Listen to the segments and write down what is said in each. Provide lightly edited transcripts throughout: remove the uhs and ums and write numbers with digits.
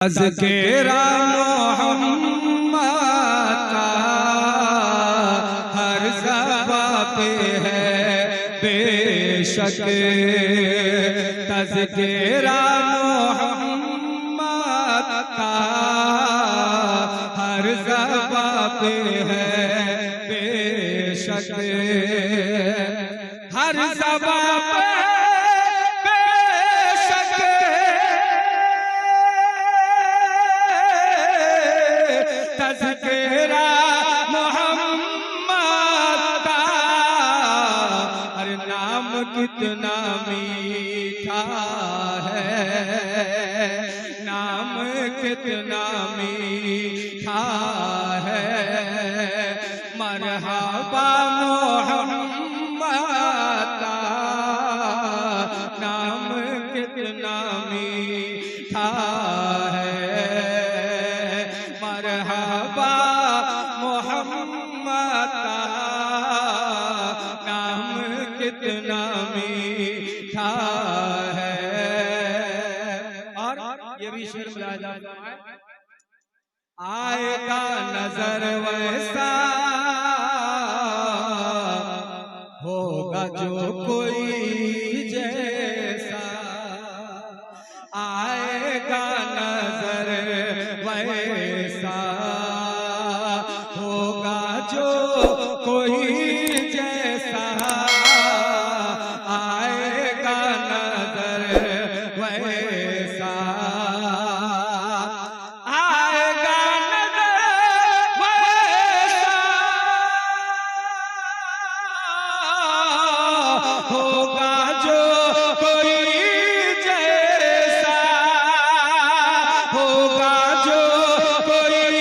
तज़किरा मोहम्मद का हर ज़बां पे है बेशक। तज़किरा मोहम्मद का हर ज़बां पे है बेशक। हर ज़बां पे तज़किरा मोहम्मद का हर नाम कितना मीठा है, नाम कितना मीठा है। मरहबा मोहम्मद का नाम कितना मीठा है। मरहबा मोहम्मद का नाम कितना मीठा है। और ये भी शेर मिलाया जाए, आएगा नजर वैसा होगा जो कोई जैसा। आएगा नजर वैसा होगा जो कोई जैसा। आएगा नजर वैसा, आएगा नजर वैसा होगा जो कोई जैसा। होगा जो कोई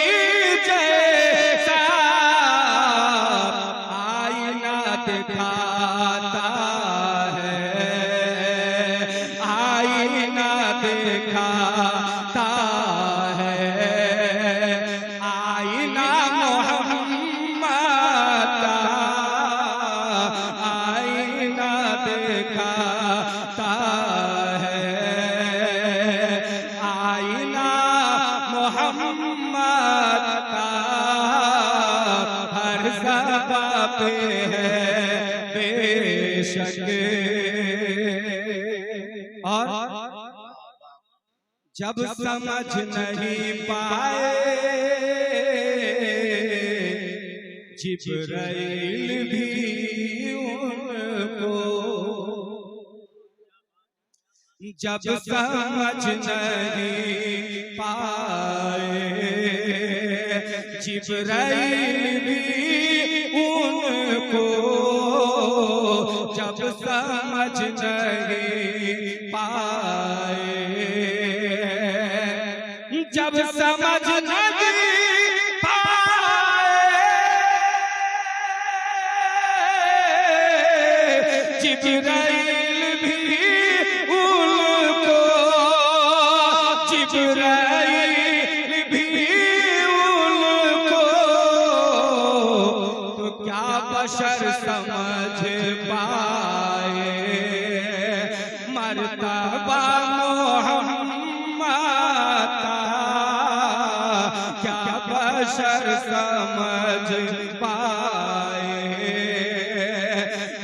जैसा। आईना दिखाता है, आईना दिखाता है। आईना मोहम्मद का आईना दिखाता है। आईना मोहम्मद का हर ज़बां पे है बेशक। और जब समझ नहीं पाए जिब्राइल भी उनको, जब समझ नहीं पाए जिब्राइल भी उनको, जब समझ नहीं पाए, जब समझ नहीं पाए जिब्राइल भी उनको, जिब्राइल भी उनको, तो क्या बशर समझ पाए मर्तबा मोहम्मद का। क्या बशर समझ पाए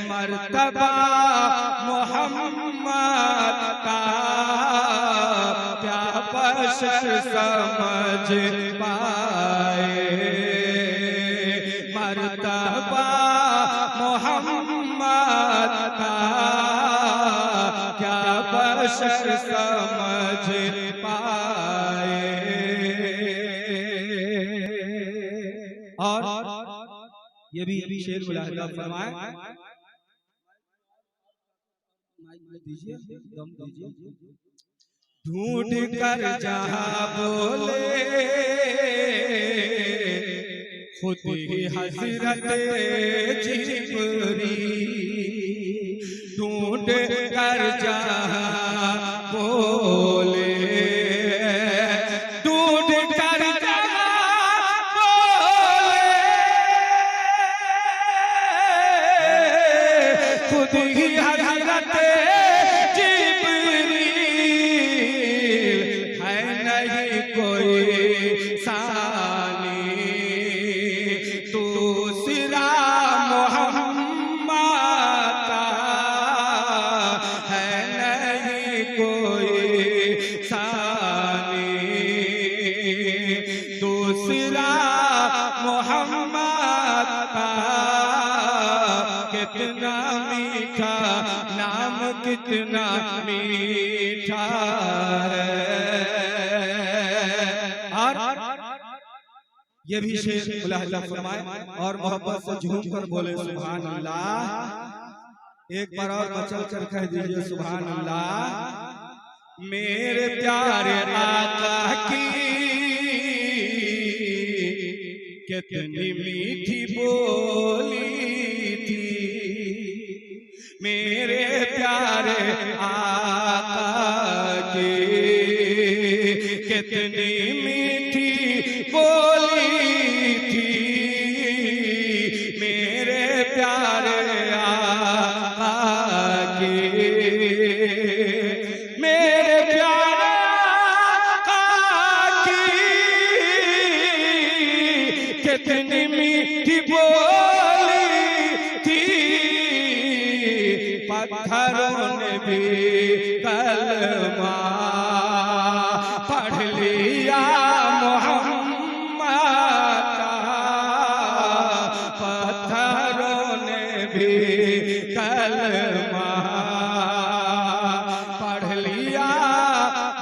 मर्तबा मोहम्मद का। क्या बशर समझ पाए मर्तबा मोहम्मद का। क्या बशर समझ पाए। और ये भी शेर मुलाहिजा फरमाए, दीजिए दम दीजिए। ढूंढ कर जहां बोले खुद ही हज़रत जिब्रील। ढूंढ कर जहां बोले, ढूंढ कर जहां बोले खुद ही हज़रत जिब्रील। है नहीं कोई सानी, दूसरा मोहम्मद का है नहीं कोई सानी, दूसरा मोहम्मद का कितना मीठा नाम, कितना मीठा है। और ये भी शेर मुलाहिजा फरमाए और मोहब्बत से झूम कर बोले सुभान अल्लाह। एक बार और मचल कर कह दीजिए सुभान अल्लाह। मेरे प्यारे आका की कितनी मीठी बोली थी, मेरे प्यारे आका की कितनी मीठी बोली थी, मेरे प्यारे आका की, मेरे प्यारे आका की कितनी मीठी बोली थी, पत्थरों ने भी कलमा पढ़ लिया मोहम्मद का, पत्थरों ने भी कलमा पढ़ लिया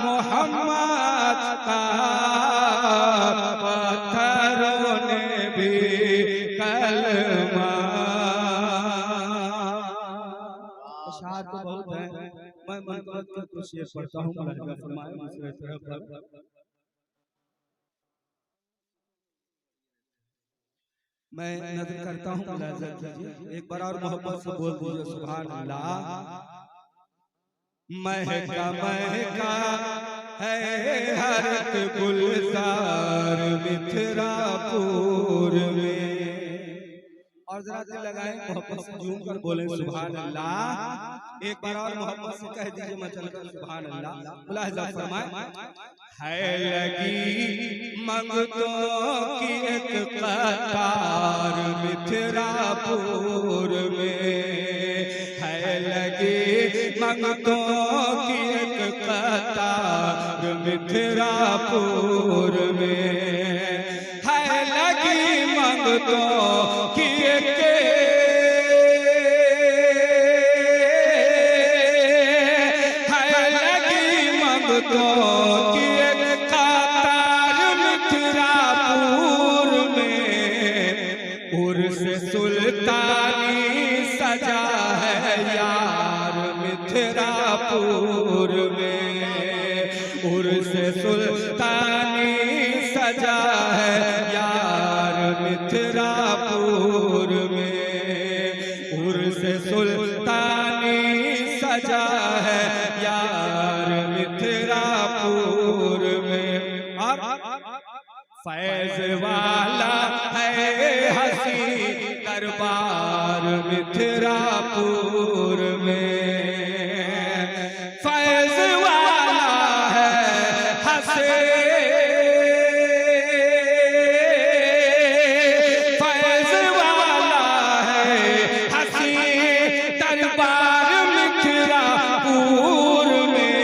मोहम्मद का, पत्थरों ने भी कलमा। अशआर तो बहुत है, मैं मनकबत का कुछ शेर पढ़ता हूँ, मुलाहिजा फरमाए दूसरे तरफ पर। मैं नज़र करता हूँ, मुलाहिजा कीजिए। एक बार और मोहब्बत से बोल दीजिए सुभान अल्लाह। महका महका है हर एक गुलजार मिथिरापुर में, और जरा दिल लगाएं मोहब्बत से झूम कर बोले सुभान अल्लाह। एक बार और मोहब्बत से कह दीजिए मचल कर सुभान अल्लाह। मुलाहिजा फरमाए। है लगी मंगतों की एक कतार मिथिरापुर में, है लगी मंगतों की एक कतार मिथिरापुर में, है लगी मंगतों की एक, है लगी मंगतों की एक कतार मिथिरापुर में, उर्स सुल्तानी सजा है यार मिथिरापुर में, उर्स सुल्तानी सजा है यार मिथिरापुर में, उर्स सुल्तानी सजा है यार मिथिरापुर में। और फैज वाला है हसी दरबार मिथिरापुर में, फैज वाला है हसी, फैज वाला है हसी दरबार मिथिरापुर में,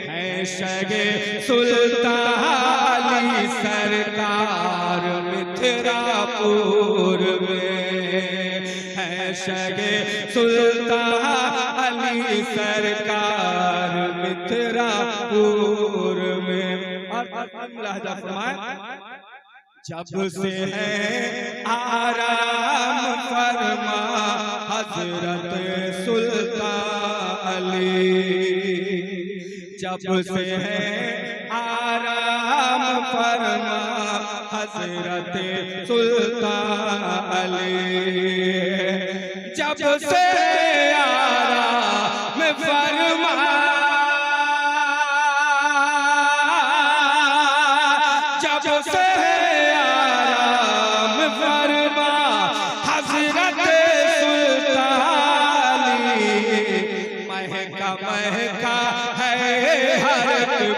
है शगे सुल्तानी सरकार मिथिरापुर में, है शगे सुल्तानी सरकार मिथिरापुर में। और मुलाहिजा फरमाए। जब से है आराम फरमा हजरत सुल्तान अली, जब से है आराम फरमा हजरत सुल्तान अली, जब से आराम फरमा, जब से आराम फरमा हजरत सुल्तान महका महका है हर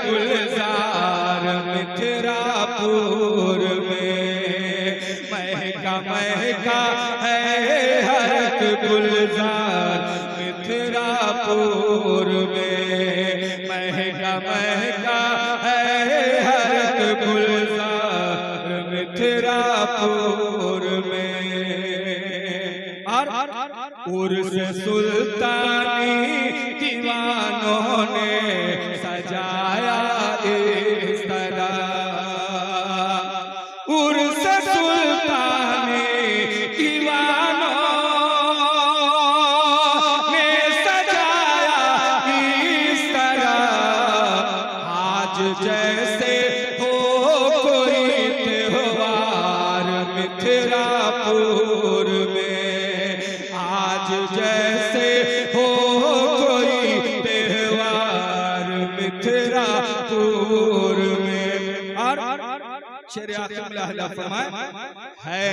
गुलजार मिथिरापुर में महका महका है हर एक गुलजार मिथिरापुर में महका महका है हर एक गुलजार मिथिरापुर में। और उर्स सुल्तानी दीवानों ने सजाया इस तरह उर्स सुल्तानी दीवानों ने सजाया इस तरह आज जैसे हो कोई त्योहार मिथिरापुर में आज जैसे हो कोई त्योहार मिथिरापुर में। और शेर आखिर में फरमाए है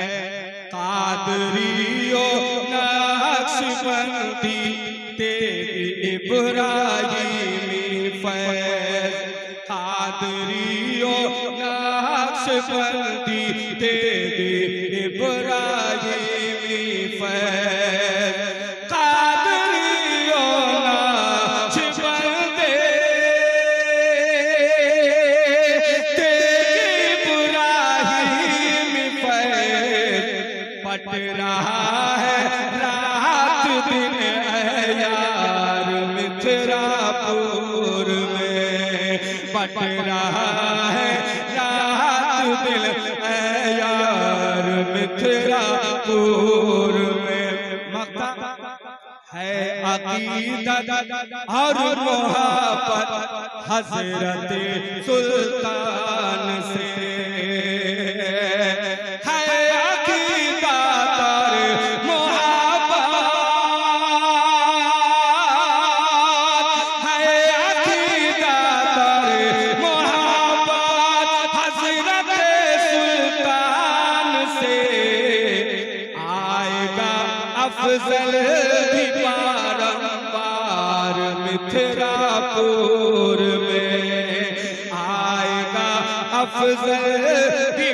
कादरियो नक्शबंदी तेरी इब्राहिमी फैज़ कादरियो नक्शबंदी तेरी इब्राहिमी फैज़ कादरियो नक्शबंदी तेरी इब्राहिमी फैज़ पट रहा है रात दिन यार मिथिरापुर में पट रहा है रात दिन यार मिथिरापुर में। मक्ता है अकीदत और मोहब्बत हजरत सुल्तान से अफजल भी बारंबार मिथिरापुर में आएगा अफजल भी